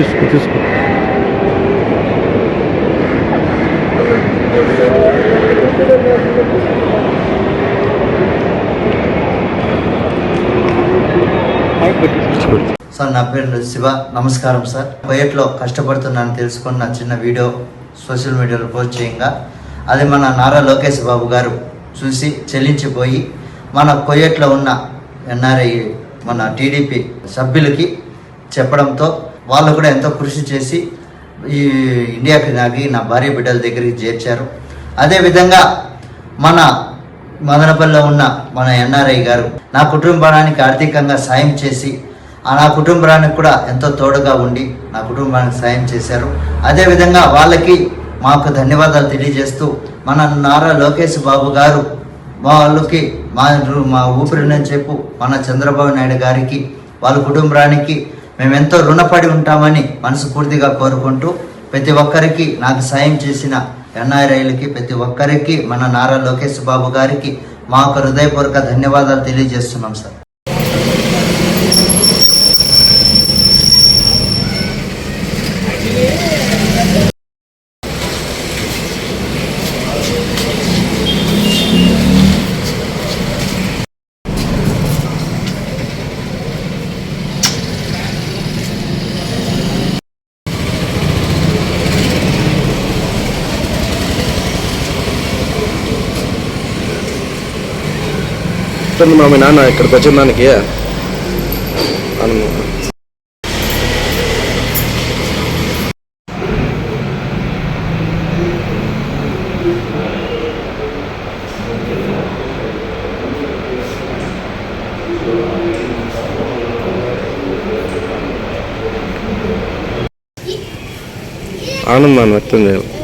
తీసుకో. సార్, నా పేరు శివ. నమస్కారం సార్. కొయ్యట్లో కష్టపడుతున్నాను తెలుసుకుని నా చిన్న వీడియో సోషల్ మీడియాలో పోస్ట్ చేయంగా అది మన నారా లోకేష్ బాబు గారు చూసి చెల్లించిపోయి మన కొయ్యట్లో ఉన్న ఎన్ఆర్ఐ మన టీడీపీ సభ్యులకి చెప్పడంతో వాళ్ళు కూడా ఎంతో కృషి చేసి ఈ ఇండియాకి నాగి నా భార్య బిడ్డల దగ్గరికి చేర్చారు. అదేవిధంగా మన మదనపల్లిలో ఉన్న మన ఎన్ఆర్ఐ గారు నా కుటుంబానికి ఆర్థికంగా సాయం చేసి నా కుటుంబానికి కూడా ఎంతో తోడుగా ఉండి నా కుటుంబానికి సాయం చేశారు. అదేవిధంగా వాళ్ళకి మాకు ధన్యవాదాలు తెలియజేస్తూ మన నారా లోకేష్ బాబు గారు వాళ్ళకి మా ఊపిరినని చెప్పు మన చంద్రబాబు నాయుడు గారికి వాళ్ళ కుటుంబానికి మేమెంతో రుణపడి ఉంటామని మనస్ఫూర్తిగా కోరుకుంటూ ప్రతి ఒక్కరికి నాకు సాయం చేసిన ఎన్ఆర్ఐలకి ప్రతి ఒక్కరికి మన నారా లోకేష్ బాబు గారికి మా యొక్క హృదయపూర్వక ధన్యవాదాలు తెలియజేస్తున్నాం సార్. మా నాన్న ఇక్కడికి వచ్చిన దానికి ఆనందాన్ని వ్యక్తం చేయాలి.